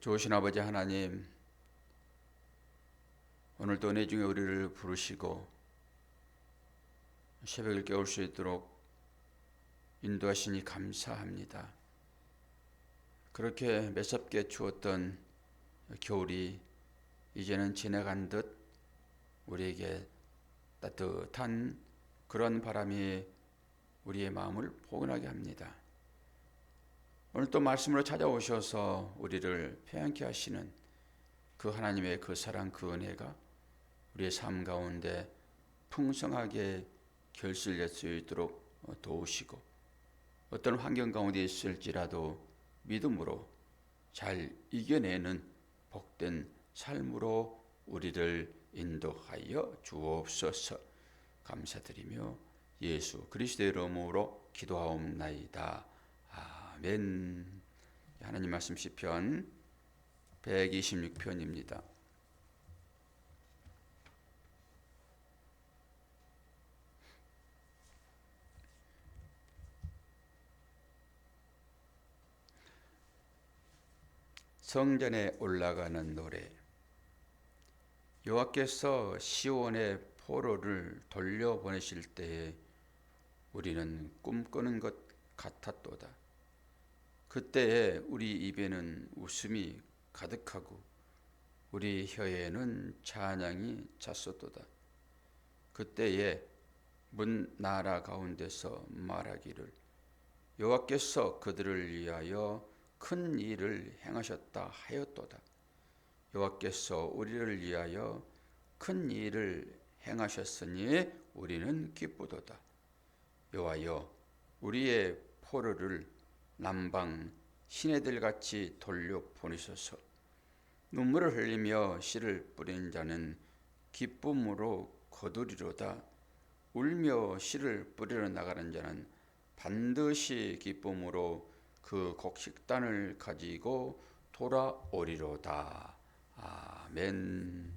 좋으신 아버지 하나님, 오늘도 은혜 중에 우리를 부르시고 새벽을 깨울 수 있도록 인도하시니 감사합니다. 그렇게 매섭게 추웠던 겨울이 이제는 지나간 듯 우리에게 따뜻한 그런 바람이 우리의 마음을 포근하게 합니다. 오늘 또 말씀으로 찾아오셔서 우리를 평안케 하시는 그 하나님의 그 사랑, 그 은혜가 우리의 삶 가운데 풍성하게 결실낼 수 있도록 도우시고, 어떤 환경 가운데 있을지라도 믿음으로 잘 이겨내는 복된 삶으로 우리를 인도하여 주옵소서. 감사드리며 예수 그리스도의 이름으로 기도하옵나이다. 아멘. 하나님 말씀 시편 126편입니다. 성전에 올라가는 노래. 여호와께서 시온의 포로를 돌려보내실 때에 우리는 꿈꾸는 것 같았도다. 그때에 우리 입에는 웃음이 가득하고 우리 혀에는 찬양이 찼었도다. 그때에 문 나라 가운데서 말하기를 여호와께서 그들을 위하여 큰 일을 행하셨다 하였도다. 여호와께서 우리를 위하여 큰 일을 행하셨으니 우리는 기쁘도다. 여호와여, 우리의 포로를 남방 시내들같이 돌려보내소서. 눈물을 흘리며 씨를 뿌린 자는 기쁨으로 거두리로다. 울며 씨를 뿌리러 나가는 자는 반드시 기쁨으로 그 곡식단을 가지고 돌아오리로다. 아멘.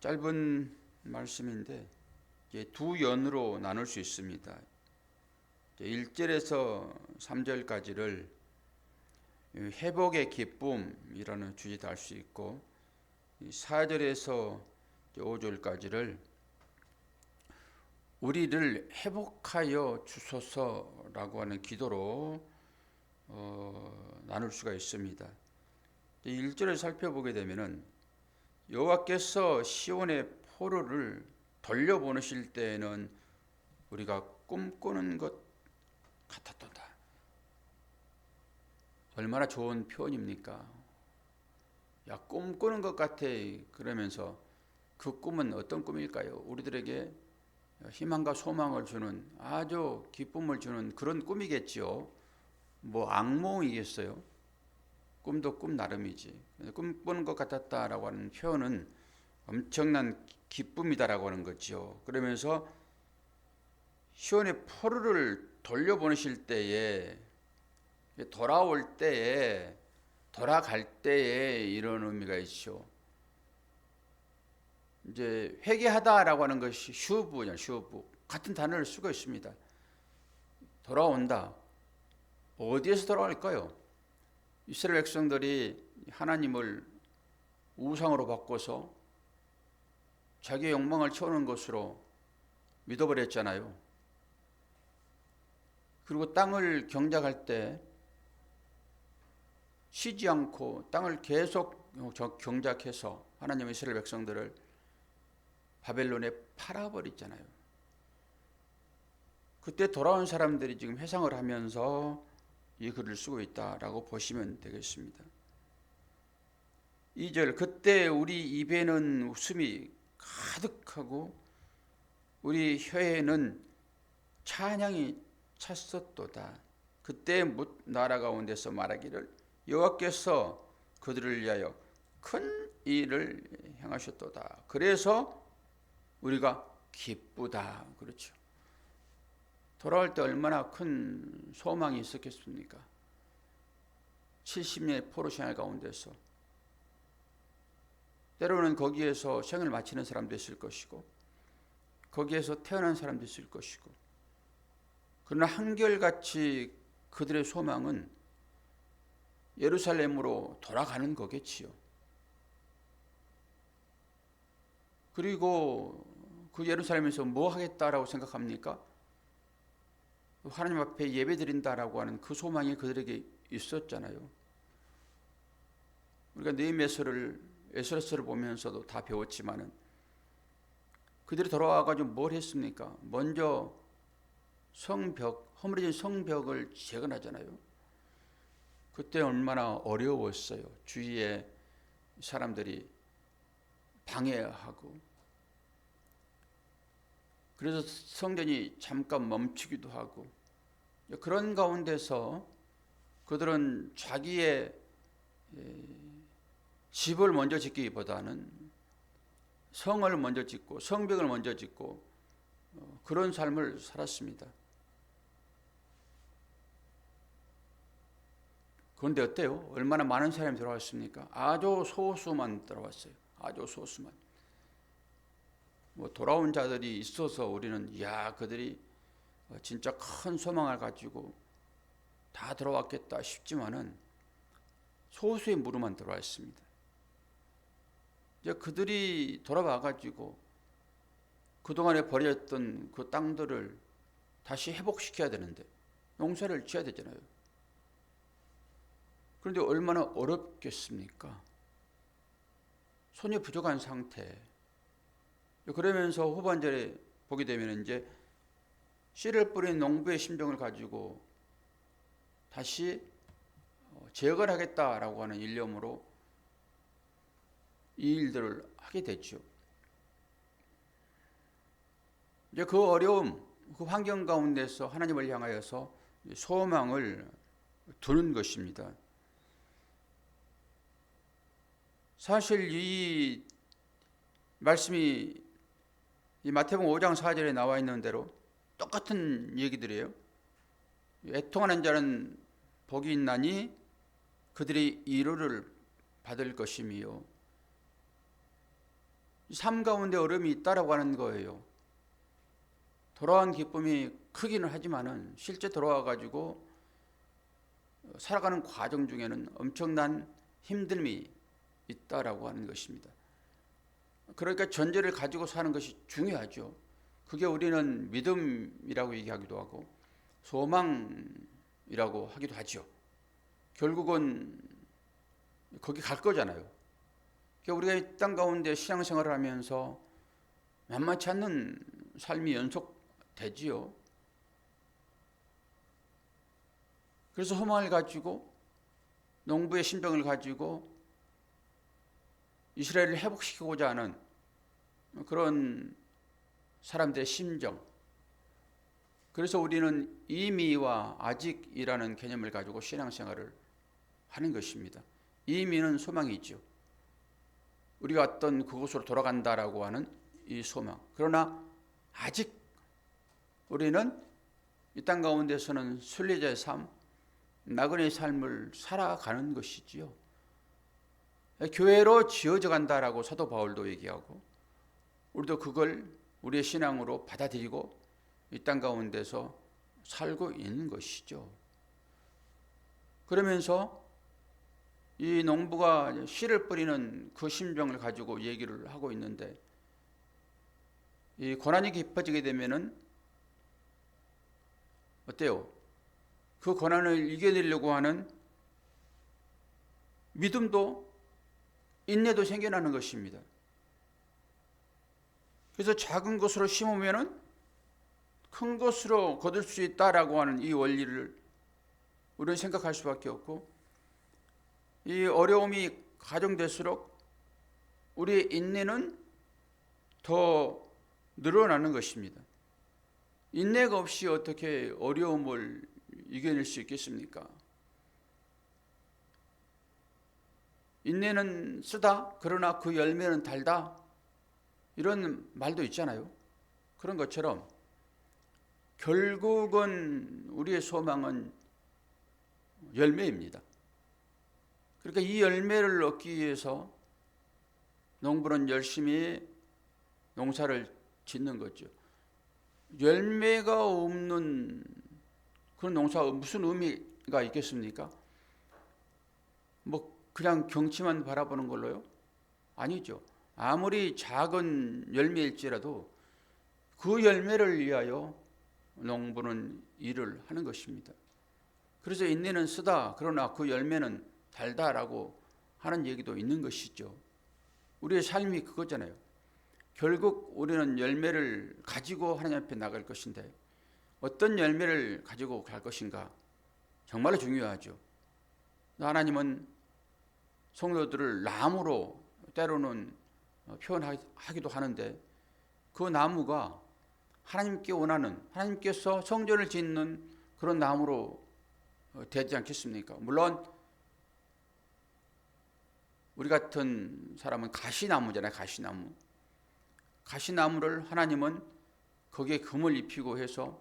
짧은 말씀인데 두 연으로 나눌 수 있습니다. 1절에서 3절까지를 회복의 기쁨이라는 주제도 할 수 있고, 4절에서 5절까지를 우리를 회복하여 주소서라고 하는 기도로 나눌 수가 있습니다. 1절을 살펴보게 되면은 여호와께서 시온의 포로를 돌려보내실 때에는 우리가 꿈꾸는 것 같았도다. 얼마나 좋은 표현입니까? 야, 꿈꾸는 것 같아. 그러면서 그 꿈은 어떤 꿈일까요? 우리들에게 희망과 소망을 주는, 아주 기쁨을 주는 그런 꿈이겠지요. 뭐 악몽이겠어요? 꿈도 꿈 나름이지. 꿈꾸는 것 같았다라고 하는 표현은 엄청난 기쁨이다라고 하는 거죠. 그러면서 시온의 포로를 돌려보내실 때에, 돌아올 때에, 돌아갈 때에 이런 의미가 있죠. 이제 회개하다라고 하는 것이 슈브냐, 슈브 같은 단어를 쓰고 있습니다. 돌아온다. 어디에서 돌아올까요? 이스라엘 백성들이 하나님을 우상으로 바꿔서 자기의 욕망을 채우는 것으로 믿어버렸잖아요. 그리고 땅을 경작할 때 쉬지 않고 땅을 계속 경작해서 하나님의 이스라엘 백성들을 바벨론에 팔아버렸잖아요. 그때 돌아온 사람들이 지금 회상을 하면서 이 글을 쓰고 있다라고 보시면 되겠습니다. 2절, 그때 우리 입에는 웃음이 가득하고 우리 혀에는 찬양이 찼었도다. 그때 나라 가운데서 말하기를 여호와께서 그들을 위하여 큰 일을 행하셨도다. 그래서 우리가 기쁘다. 그렇죠. 돌아올 때 얼마나 큰 소망이 있었겠습니까? 70년의 포로 생활 가운데서 때로는 거기에서 생을 마치는 사람도 있을 것이고 거기에서 태어난 사람도 있을 것이고, 그러나 한결같이 그들의 소망은 예루살렘으로 돌아가는 거겠지요. 그리고 그 예루살렘에서 뭐 하겠다라고 생각합니까? 하나님 앞에 예배 드린다라고 하는 그 소망이 그들에게 있었잖아요. 우리가 느헤미야서를 에스라서를 보면서도 다 배웠지만은 그들이 돌아와가지고 뭘 했습니까? 먼저 성벽, 허물어진 성벽을 재건하잖아요. 그때 얼마나 어려웠어요. 주위에 사람들이 방해하고, 그래서 성전이 잠깐 멈추기도 하고, 그런 가운데서 그들은 자기의 집을 먼저 짓기보다는 성을 먼저 짓고 성벽을 먼저 짓고 그런 삶을 살았습니다. 그런데 어때요? 얼마나 많은 사람이 들어왔습니까? 아주 소수만 들어왔어요. 아주 소수만. 뭐 돌아온 자들이 있어서 우리는 야, 그들이 진짜 큰 소망을 가지고 다 들어왔겠다 싶지만은 소수의 무리만 들어왔습니다. 이제 그들이 돌아와 가지고 그동안에 버렸던 그 땅들을 다시 회복시켜야 되는데 농사를 지어야 되잖아요. 그런데 얼마나 어렵겠습니까? 손이 부족한 상태. 그러면서 후반절에 보게 되면 이제 씨를 뿌린 농부의 심정을 가지고 다시 재건하겠다라고 하는 일념으로 이 일들을 하게 됐죠. 이제 그 어려움, 그 환경 가운데서 하나님을 향하여서 소망을 두는 것입니다. 사실 이 말씀이 이 마태복음 5장 4절에 나와 있는 대로 똑같은 얘기들이에요. 애통하는 자는 복이 있나니 그들이 위로를 받을 것이며, 삶 가운데 어려움이 있다라고 하는 거예요. 돌아온 기쁨이 크기는 하지만은 실제 돌아와 가지고 살아가는 과정 중에는 엄청난 힘듦이 있다라고 하는 것입니다. 그러니까 전제를 가지고 사는 것이 중요하죠. 그게 우리는 믿음이라고 얘기하기도 하고 소망이라고 하기도 하죠. 결국은 거기 갈 거잖아요. 그러니까 우리가 이 땅 가운데 신앙생활을 하면서 만만치 않는 삶이 연속되지요. 그래서 소망을 가지고 농부의 심정을 가지고 이스라엘을 회복시키고자 하는 그런 사람들의 심정. 그래서 우리는 이미와 아직이라는 개념을 가지고 신앙생활을 하는 것입니다. 이미는 소망이죠. 우리가 어떤 그곳으로 돌아간다라고 하는 이 소망. 그러나 아직 우리는 이 땅 가운데서는 순례자의 삶, 나그네의 삶을 살아가는 것이지요. 교회로 지어져 간다라고 사도 바울도 얘기하고, 우리도 그걸 우리의 신앙으로 받아들이고 이 땅 가운데서 살고 있는 것이죠. 그러면서 이 농부가 씨를 뿌리는 그 심정을 가지고 얘기를 하고 있는데, 이 고난이 깊어지게 되면은 어때요? 그 고난을 이겨내려고 하는 믿음도 인내도 생겨나는 것입니다. 그래서 작은 것으로 심으면은 큰 것으로 거둘 수 있다라고 하는 이 원리를 우리는 생각할 수밖에 없고, 이 어려움이 가중될수록 우리의 인내는 더 늘어나는 것입니다. 인내가 없이 어떻게 어려움을 이겨낼 수 있겠습니까? 인내는 쓰다, 그러나 그 열매는 달다, 이런 말도 있잖아요. 그런 것처럼 결국은 우리의 소망은 열매입니다. 그러니까 이 열매를 얻기 위해서 농부는 열심히 농사를 짓는 거죠. 열매가 없는 그런 농사가 무슨 의미가 있겠습니까? 뭐 그냥 경치만 바라보는 걸로요? 아니죠. 아무리 작은 열매일지라도 그 열매를 위하여 농부는 일을 하는 것입니다. 그래서 인내는 쓰다 그러나 그 열매는 달다라고 하는 얘기도 있는 것이죠. 우리의 삶이 그거잖아요. 결국 우리는 열매를 가지고 하나님 앞에 나갈 것인데 어떤 열매를 가지고 갈 것인가 정말로 중요하죠. 하나님은 성도들을 나무로 때로는 표현하기도 하는데 그 나무가 하나님께 원하는, 하나님께서 성전을 짓는 그런 나무로 되지 않겠습니까? 물론 우리 같은 사람은 가시나무잖아요. 가시나무. 가시나무를 하나님은 거기에 금을 입히고 해서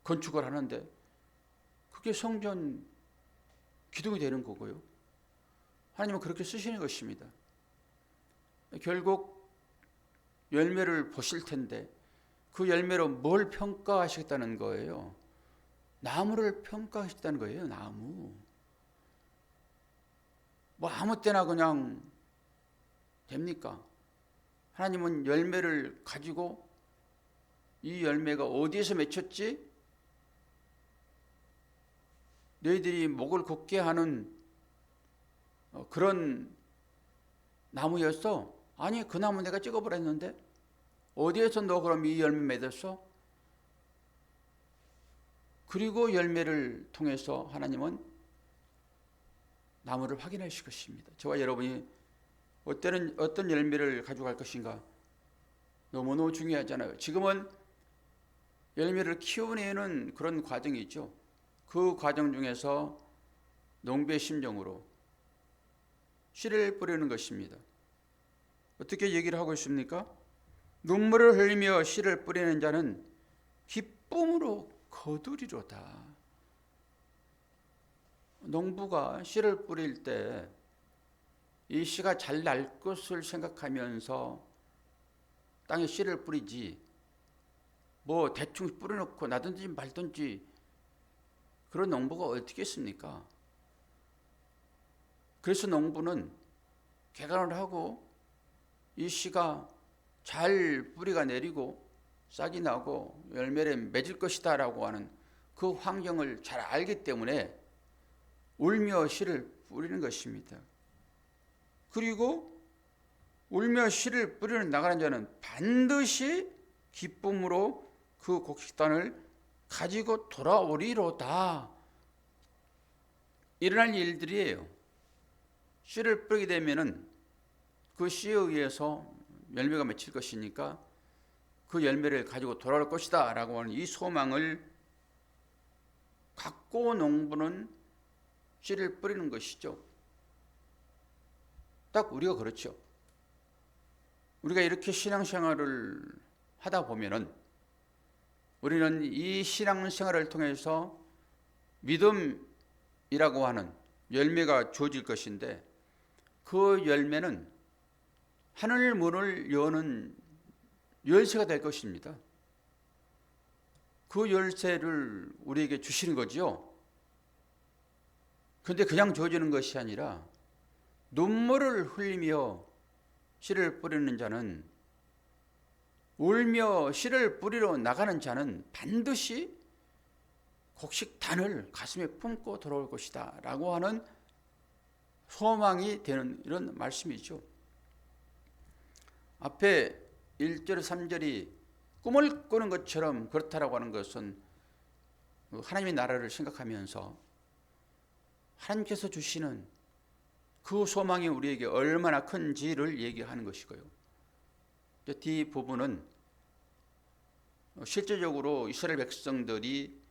건축을 하는데 그게 성전 기둥이 되는 거고요. 하나님은 그렇게 쓰시는 것입니다. 결국 열매를 보실 텐데 그 열매로 뭘 평가하시겠다는 거예요? 나무를 평가하시겠다는 거예요. 나무. 뭐 아무 때나 그냥 됩니까? 하나님은 열매를 가지고 이 열매가 어디에서 맺혔지? 너희들이 목을 곧게 하는 그런 나무였어? 아니, 그 나무 내가 찍어버렸는데 어디에서 너 그럼 이 열매 맺었어? 그리고 열매를 통해서 하나님은 나무를 확인하실 것입니다. 저와 여러분이 어떤 열매를 가져갈 것인가 너무너무 중요하잖아요. 지금은 열매를 키워내는 그런 과정이 있죠. 그 과정 중에서 농부의 심정으로 씨를 뿌리는 것입니다. 어떻게 얘기를 하고 있습니까? 눈물을 흘리며 씨를 뿌리는 자는 기쁨으로 거두리로다. 농부가 씨를 뿌릴 때 이 씨가 잘 날 것을 생각하면서 땅에 씨를 뿌리지 뭐 대충 뿌려놓고 나든지 말든지 그런 농부가 어떻게 했습니까? 그래서 농부는 개간을 하고 이 씨가 잘 뿌리가 내리고 싹이 나고 열매를 맺을 것이다 라고 하는 그 환경을 잘 알기 때문에 울며 씨를 뿌리는 것입니다. 그리고 울며 씨를 뿌리는 나가는 자는 반드시 기쁨으로 그 곡식단을 가지고 돌아오리로다. 일어날 일들이에요. 씨를 뿌리게 되면은 그 씨에 의해서 열매가 맺힐 것이니까 그 열매를 가지고 돌아올 것이다 라고 하는 이 소망을 갖고 농부는 씨를 뿌리는 것이죠. 딱 우리가 그렇죠. 우리가 이렇게 신앙생활을 하다 보면은 우리는 이 신앙생활을 통해서 믿음이라고 하는 열매가 주어질 것인데 그 열매는 하늘 문을 여는 열쇠가 될 것입니다. 그 열쇠를 우리에게 주시는 거죠. 그런데 그냥 주어지는 것이 아니라 눈물을 흘리며 씨를 뿌리는 자는 울며 씨를 뿌리러 나가는 자는 반드시 곡식단을 가슴에 품고 돌아올 것이다 라고 하는 소망이 되는 이런 말씀이죠. 앞에 1절 3절이 꿈을 꾸는 것처럼 그렇다라고 하는 것은 하나님의 나라를 생각하면서 하나님께서 주시는 그 소망이 우리에게 얼마나 큰지를 얘기하는 것이고요. 뒷부분은 실제적으로 이스라엘 백성들이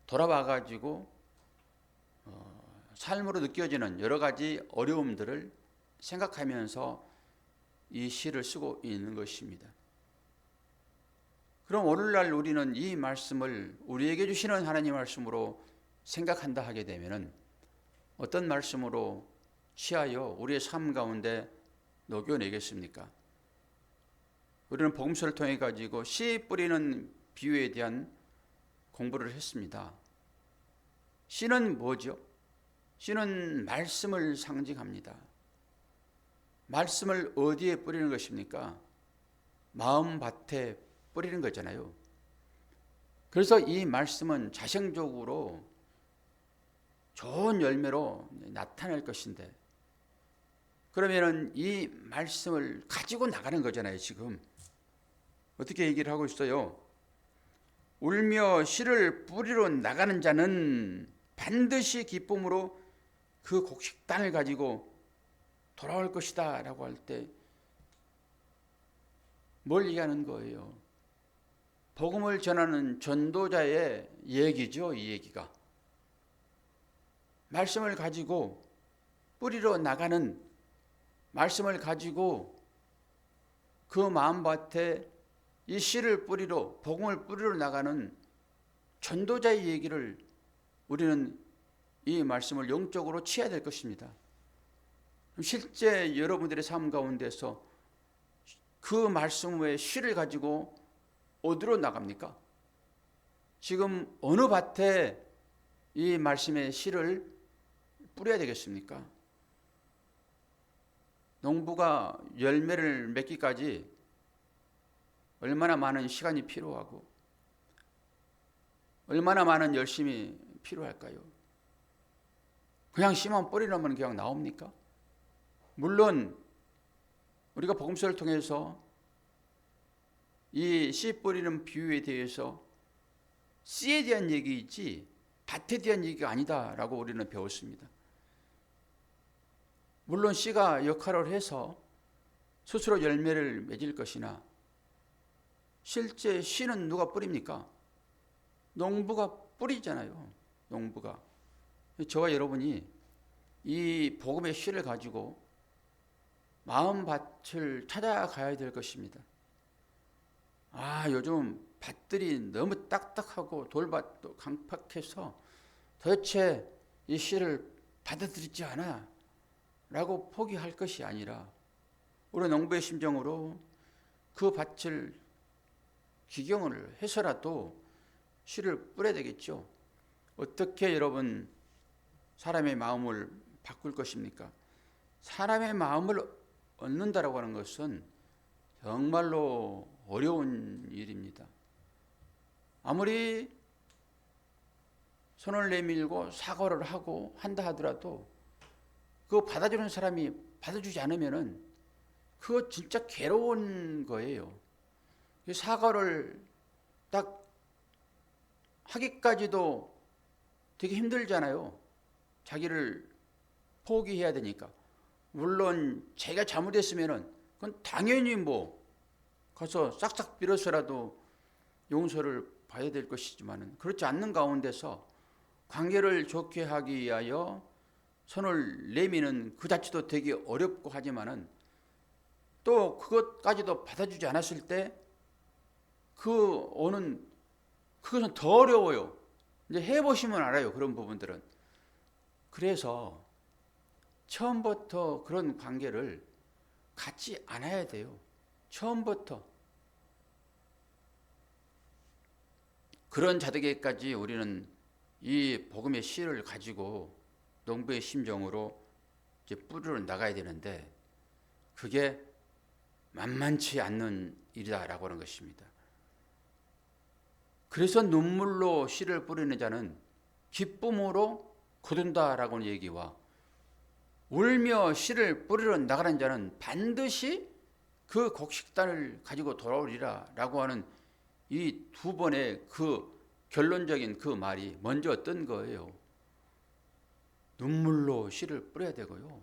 돌아와가지고 삶으로 느껴지는 여러 가지 어려움들을 생각하면서 이 시를 쓰고 있는 것입니다. 그럼 오늘날 우리는 이 말씀을 우리에게 주시는 하나님 말씀으로 생각한다 하게 되면은 어떤 말씀으로 취하여 우리의 삶 가운데 녹여내겠습니까? 우리는 복음서를 통해 가지고 씨 뿌리는 비유에 대한 공부를 했습니다. 씨는 뭐죠? 씨는 말씀을 상징합니다. 말씀을 어디에 뿌리는 것입니까? 마음밭에 뿌리는 거잖아요. 그래서 이 말씀은 자생적으로 좋은 열매로 나타날 것인데, 그러면은 이 말씀을 가지고 나가는 거잖아요. 지금 어떻게 얘기를 하고 있어요? 울며 씨를 뿌리러 나가는 자는 반드시 기쁨으로 그 곡식단을 가지고 돌아올 것이다 라고 할 때 뭘 얘기하는 거예요? 복음을 전하는 전도자의 얘기죠. 이 얘기가 말씀을 가지고 뿌리러 나가는, 말씀을 가지고 그 마음밭에 이 씨를 뿌리러, 복음을 뿌리러 나가는 전도자의 얘기를 우리는 이 말씀을 영적으로 취해야 될 것입니다. 실제 여러분들의 삶 가운데서 그 말씀 외에 씨를 가지고 어디로 나갑니까? 지금 어느 밭에 이 말씀의 씨를 뿌려야 되겠습니까? 농부가 열매를 맺기까지 얼마나 많은 시간이 필요하고 얼마나 많은 열심이 필요할까요? 그냥 씨만 뿌리려면 그냥 나옵니까? 물론 우리가 복음서를 통해서 이 씨 뿌리는 비유에 대해서 씨에 대한 얘기이지 밭에 대한 얘기가 아니다라고 우리는 배웠습니다. 물론 씨가 역할을 해서 스스로 열매를 맺을 것이나 실제 씨는 누가 뿌립니까? 농부가 뿌리잖아요. 농부가. 저와 여러분이 이 복음의 씨를 가지고 마음밭을 찾아가야 될 것입니다. 요즘 밭들이 너무 딱딱하고 돌밭도 강팍해서 도대체 이 씨를 받아들이지 않아 라고 포기할 것이 아니라 우리 농부의 심정으로 그 밭을 기경을 해서라도 씨를 뿌려야 되겠죠. 어떻게 여러분 사람의 마음을 바꿀 것입니까? 사람의 마음을 얻는다라고 하는 것은 정말로 어려운 일입니다. 아무리 손을 내밀고 사과를 하고 한다 하더라도 그거 받아주는 사람이 받아주지 않으면은 그거 진짜 괴로운 거예요. 사과를 딱 하기까지도 되게 힘들잖아요. 자기를 포기해야 되니까. 물론 제가 잘못했으면은 그건 당연히 가서 싹싹 빌어서라도 용서를 봐야 될 것이지만은 그렇지 않는 가운데서 관계를 좋게 하기 위하여 손을 내미는 그 자체도 되게 어렵고 하지만은 또 그것까지도 받아주지 않았을 때 그것은 더 어려워요. 이제 해보시면 알아요. 그런 부분들은. 그래서 처음부터 그런 관계를 갖지 않아야 돼요. 처음부터. 그런 자들에게까지 우리는 이 복음의 씨를 가지고 농부의 심정으로 이제 뿌리러 나가야 되는데 그게 만만치 않는 일이다라고 하는 것입니다. 그래서 눈물로 씨를 뿌리는 자는 기쁨으로 거둔다라고 하는 얘기와 울며 씨를 뿌리러 나가는 자는 반드시 그 곡식단을 가지고 돌아오리라 라고 하는 이 두 번의 그 결론적인 그 말이 먼저 어떤 거예요? 눈물로 씨를 뿌려야 되고요.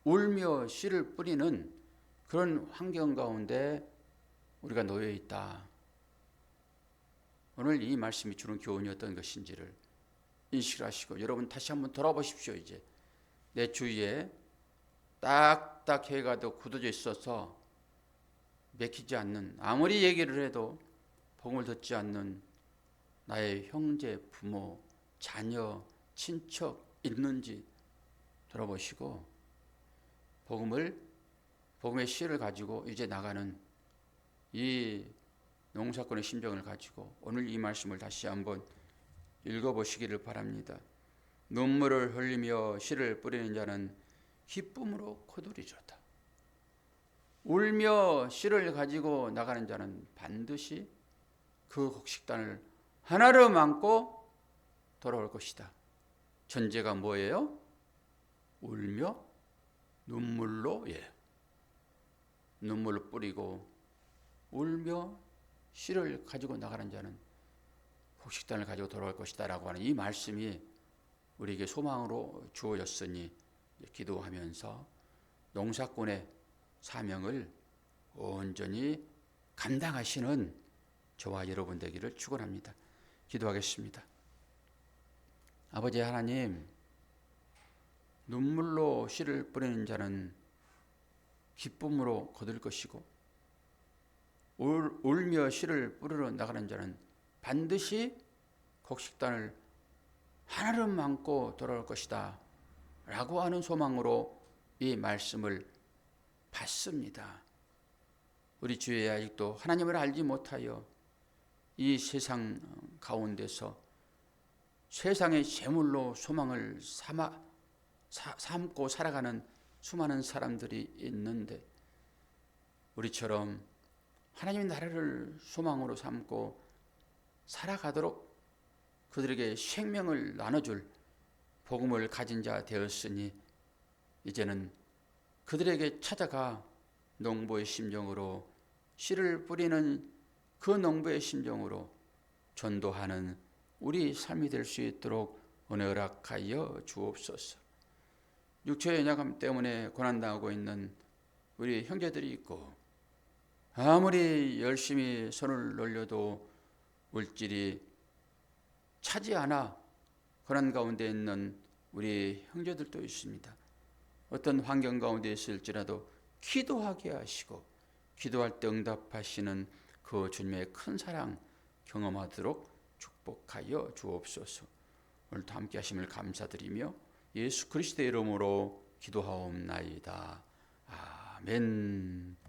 울며 씨를 뿌리는 그런 환경 가운데 우리가 놓여 있다. 오늘 이 말씀이 주는 교훈이 어떤 것인지를 인식하시고 여러분 다시 한번 돌아보십시오. 이제 내 주위에 딱딱 해가 더 굳어져 있어서 맥히지 않는, 아무리 얘기를 해도 복음을 듣지 않는 나의 형제, 부모, 자녀, 친척 있는지 돌아보시고 복음의 씨를 가지고 이제 나가는 이 농사꾼의 심정을 가지고 오늘 이 말씀을 다시 한번 읽어보시기를 바랍니다. 눈물을 흘리며 씨를 뿌리는 자는 기쁨으로 거두리로다. 울며 씨를 가지고 나가는 자는 반드시 그 곡식단을 하나로 안고 돌아올 것이다. 전제가 뭐예요? 울며 눈물로, 눈물을 뿌리고 울며 씨를 가지고 나가는 자는 곡식단을 가지고 돌아올 것이다 라고 하는 이 말씀이 우리에게 소망으로 주어졌으니 기도하면서 농사꾼의 사명을 온전히 감당하시는 저와 여러분 되기를 축원합니다. 기도하겠습니다. 아버지 하나님, 눈물로 씨를 뿌리는 자는 기쁨으로 거둘 것이고 울며 씨를 뿌리러 나가는 자는 반드시 곡식단을 하나를 안고 돌아올 것이다 라고 하는 소망으로 이 말씀을 받습니다. 우리 주에 아직도 하나님을 알지 못하여 이 세상 가운데서 세상의 재물로 소망을 삼고 살아가는 수많은 사람들이 있는데, 우리처럼 하나님의 나라를 소망으로 삼고 살아가도록 그들에게 생명을 나눠줄 복음을 가진 자 되었으니 이제는 그들에게 찾아가 농부의 심정으로 씨를 뿌리는 그 농부의 심정으로 전도하는 우리 삶이 될 수 있도록 은혜 허락하여 주옵소서. 육체의 연약함 때문에 고난당하고 있는 우리 형제들이 있고 아무리 열심히 손을 놀려도 물질이 차지 않아 고난 가운데 있는 우리 형제들도 있습니다. 어떤 환경 가운데 있을지라도 기도하게 하시고 기도할 때 응답하시는 그 주님의 큰 사랑 경험하도록 축복하여 주옵소서. 오늘도 함께 하심을 감사드리며 예수 그리스도의 이름으로 기도하옵나이다. 아멘.